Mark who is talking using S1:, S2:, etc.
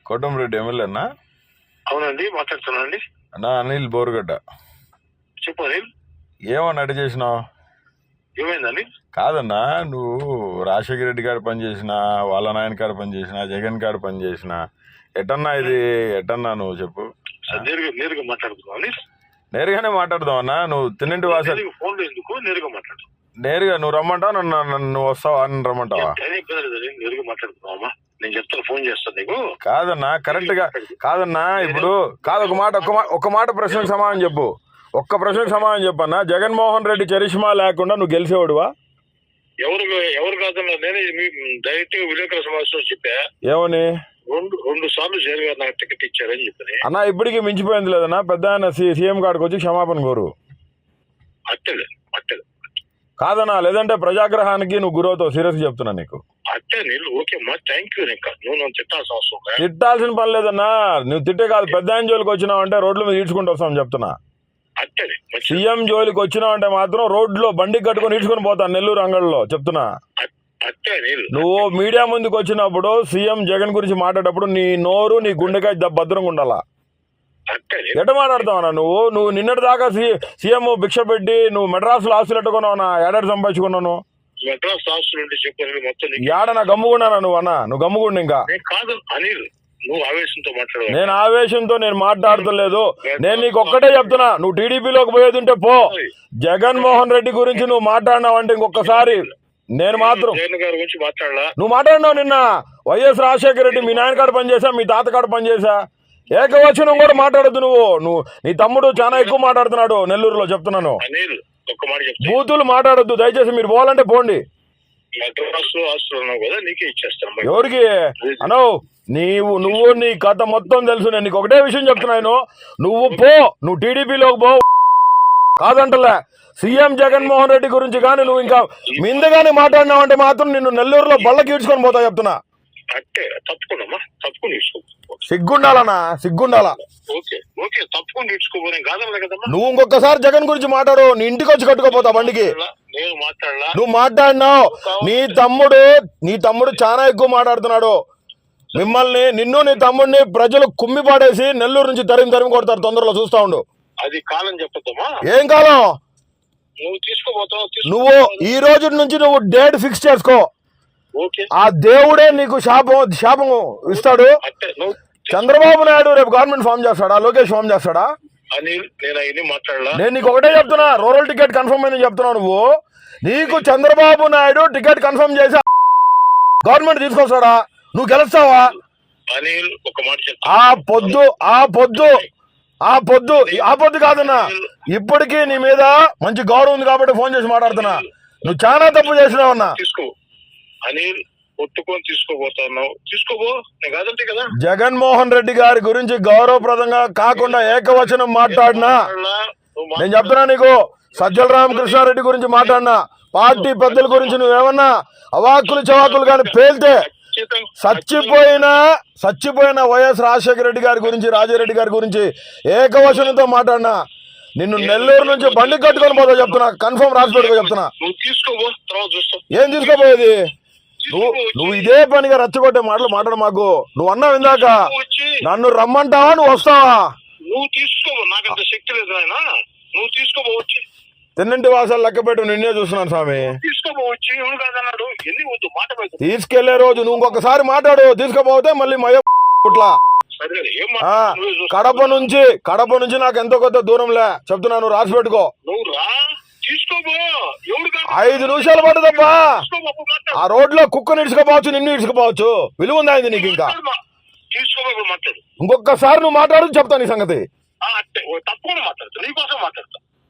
S1: Kotamreddy MLA అన్నా?
S2: అవునండి, మాట్లాడుతున్నానండి.
S1: అన్నా అనిల్ బోరుగడ్డ.
S2: చెప్పు అనిల్,
S1: ఏమన్నా అడి చేసినావు?
S2: ఏమైందండి?
S1: కాదన్నా, నువ్వు రాజశేఖర రెడ్డి గారు పనిచేసినా, వాళ్ళ నాయన కాడ పనిచేసినా, జగన్ కాడ పనిచేసినా, ఎటన్నా ఇది ఎటన్నా నువ్వు చెప్పు.
S2: నేరుగా మాట్లాడుతున్నావు అనిల్.
S1: నేరుగానే మాట్లాడదాం అన్నా. నువ్వు తిన్నింటి వాస
S2: ఫోన్లో ఎందుకు? నేరుగా మాట్లాడు.
S1: నేరుగా నువ్వు రమ్మంటావా? నువ్వు వస్తావా? నన్ను రమ్మంటావా?
S2: నేరుగా మాట్లాడుతున్నావా? నేను చెప్తాను, ఫోన్ చేస్తాను నీకు.
S1: కాదన్నా, కరెక్ట్ గా కాదన్నా. ఇప్పుడు కాదు, ఒక మాట ప్రశ్నకు సమాధానం చెప్పు. ఒక్క ప్రశ్నకు సమాధానం చెప్పన్నా. జగన్మోహన్ రెడ్డి చరిష్మా లేకుండా నువ్వు గెలిచేవాడువా?
S2: ఎవరు కాదన్నా, నేనే డైరెక్ట్ విలేకరుల సమావేశంలో చెప్పా.
S1: ఏమని?
S2: రెండు సార్లు జగన్ గారు నాకు టికెట్ ఇచ్చారని చెప్పని.
S1: అన్నా ఇప్పటికీ మించిపోయింది లేదన్నా. పెద్ద ఆయన సీఎం కాడికి వచ్చి క్షమాపణ కోరు.
S2: అట్టలే
S1: కాదన్నా, లేదంటే ప్రజాగ్రహానికి నువ్వు గురవుతావు. సీరియస్ చెప్తున్నా నీకు.
S2: అట్టే నీళ్ళు ఓకే అమ్మా, థ్యాంక్ యూ. నువ్వు నన్ను తిట్టాల్సిన అవసరం లేదు.
S1: తిట్టాల్సిన పని లేదన్నా. నువ్వు తిట్టే కాదు, పెద్ద ఆయన జోలికి వచ్చినావు అంటే రోడ్ల మీద ఈడ్చుకుంటూ వస్తామని చెప్తున్నా. సీఎం జోలికి వచ్చినావు అంటే మాత్రం రోడ్లో బండి కట్టుకుని ఈడ్చుకుని పోతాను నెల్లూరు అంగళ్ళలో చెప్తున్నా. నువ్వు మీడియా ముందుకు వచ్చినప్పుడు సీఎం జగన్ గురించి మాట్లాడేటప్పుడు నీ నోరు నీ గుండెకాయ భద్రంగా ఉండాలా. ఎట మాట్లాడతావన్నా నువ్వు నిన్నటి దాకా సీఎం భిక్ష పెట్టి నువ్వు మెడ్రాసులో ఆస్తులు ఎట్టుకున్నావునా? ఏడాది సంపాదించుకున్నాను. ఏడనా గమ్ముకున్నానా నువ్వు? అన్నా నువ్వు గమ్ముకుండు. ఇంకా నేను ఆవేశంతో నేను మాట్లాడతలేదు. నేను నీకు ఒక్కటే చెప్తున్నా, నువ్వు టీడీపీలోకి పోయేది ఉంటే పో. జగన్మోహన్ రెడ్డి గురించి నువ్వు మాట్లాడినావు అంటే ఇంకొకసారి నేను మాత్రం నువ్వు మాట్లాడినావు. నిన్న వైఎస్ రాజశేఖర రెడ్డి మీ నాయన కాడ పనిచేసా, మీ తాత కాడ పనిచేసా. ఏకవచనం కూడా మాట్లాడద్దు. నువ్వు నీ తమ్ముడు చాలా ఎక్కువ మాట్లాడుతున్నాడు నెల్లూరులో చెప్తున్నాను. బూతులు మాట్లాడొద్దు దయచేసి. మీరు పోవాలంటే పోండి. ఎవరికి అనో? నువ్వు నీ కథ మొత్తం తెలుసు. నేను నీకు ఒకటే విషయం చెప్తున్నాను, నువ్వు పో. నువ్వు టీడీపీలోకి పో కాదంటలే. సీఎం జగన్మోహన్ రెడ్డి గురించి కానీ నువ్వు ఇంకా మిందగానే మాట్లాడినావు అంటే మాత్రం నిన్ను నెల్లూరులో బళ్ళకి ఈడ్చుకొని పోతా చెప్తున్నా. సిగ్గుండాలన్నా, సిగ్గుండాలా. నువ్వు ఇంకొకసారి జగన్ గురించి మాట్లాడు, నీ ఇంటికి వచ్చి కట్టుకోపోతా బండికి. నువ్వు మాట్లాడినావు. నీ తమ్ముడు చాలా ఎక్కువ మాట్లాడుతున్నాడు. నిన్ను నీ తమ్ముడిని ప్రజలు కుమ్మి పాడేసి నెల్లూరు నుంచి తరిమి కొడతారు. తొందరలో చూస్తా ఉండు.
S2: అది కాలం చెప్పొద్దమ్మా.
S1: ఏం కాలం?
S2: నువ్వు
S1: నువ్వు ఈ రోజు నుంచి నువ్వు డేట్ ఫిక్స్ చేసుకో. ఆ దేవుడే నీకు శాపం ఇస్తాడు. చంద్రబాబు నాయుడు రేపు గవర్నమెంట్ ఫామ్ చేస్తాడా? లోకేష్ ఫామ్ చేస్తాడా? నేను నీకు ఒకటే చెప్తున్నా, రూరల్ టికెట్ కన్ఫర్మ్ అయిందని చెప్తున్నావు. నువ్వు నీకు చంద్రబాబు నాయుడు టికెట్ కన్ఫర్మ్ చేసి గవర్నమెంట్ తీసుకొస్తాడా? నువ్వు గెలుస్తావా? ఆ పొద్దు కాదన్నా. ఇప్పటికీ నీ మీద మంచి గౌరవం ఉంది కాబట్టి ఫోన్ చేసి మాట్లాడుతున్నా. నువ్వు చాలా తప్పు చేసినావన్నా. జగన్మోహన్ రెడ్డి గారి గురించి గౌరవప్రదంగా కాకుండా ఏకవచనం మాట్లాడినా నేను చెప్తున్నా నీకు. సజ్జల రామకృష్ణారెడ్డి గురించి మాట్లాడినా, పార్టీ పెద్దల గురించి నువ్వేమన్నా అవాక్కులు చవాకులు కానీ పేల్తే చచ్చిపోయిన వైఎస్ రాజశేఖర రెడ్డి గారి గురించి, రాజారెడ్డి గారి గురించి ఏకవచనంతో మాట్లాడినా నిన్ను నెల్లూరు నుంచి బండి కట్టుకొని పోతా చెప్తున్నా. కన్ఫర్మ్ రాసి పెట్టుకో చెప్తున్నా. ఏం తీసుకోపోయేది? నువ్వు ఇదే పనిగా రచ్చగొట్టే మాటలు మాట్లాడు మాకు. నువ్వు అన్నావు ఇందాక, నన్ను రమ్మంటావా నువ్వు వస్తావా?
S2: నువ్వు తీసుకో, నాకంత శక్తి లేదు ఆయన. నువ్వు తీసుకోవచ్చు.
S1: తిన్నింటి వాసాలు లెక్క పెట్టు, నిన్నే చూస్తున్నాను స్వామి.
S2: తీసుకోవచ్చు. ఎవరు కాదన్నాడు? ఎన్ని వద్దు మాట
S1: తీసుకెళ్లే రోజు నువ్వు ఇంకొకసారి మాట్లాడు. తీసుకోపోతే మళ్ళీ మయ్యట్లా. కడప నుంచి నాకు ఎంతో కొత్త దూరంలే చెప్తున్నా. నువ్వు రాసి పెట్టుకో. 5 నిమిషాలు పడుదబ్బా. ఆ రోడ్లో కుక్కని ఇడ్చుకోపోవచ్చు, నిన్ను ఇడ్చుకోపోవచ్చు. విలువ ఉందా ఇది నీకు? ఇంకా ఇంకొకసారి నువ్వు మాట్లాడు చెప్తా నీ సంగతి.
S2: తప్పకుండా మాట్లాడతా, నీకోసం మాట్లాడతా.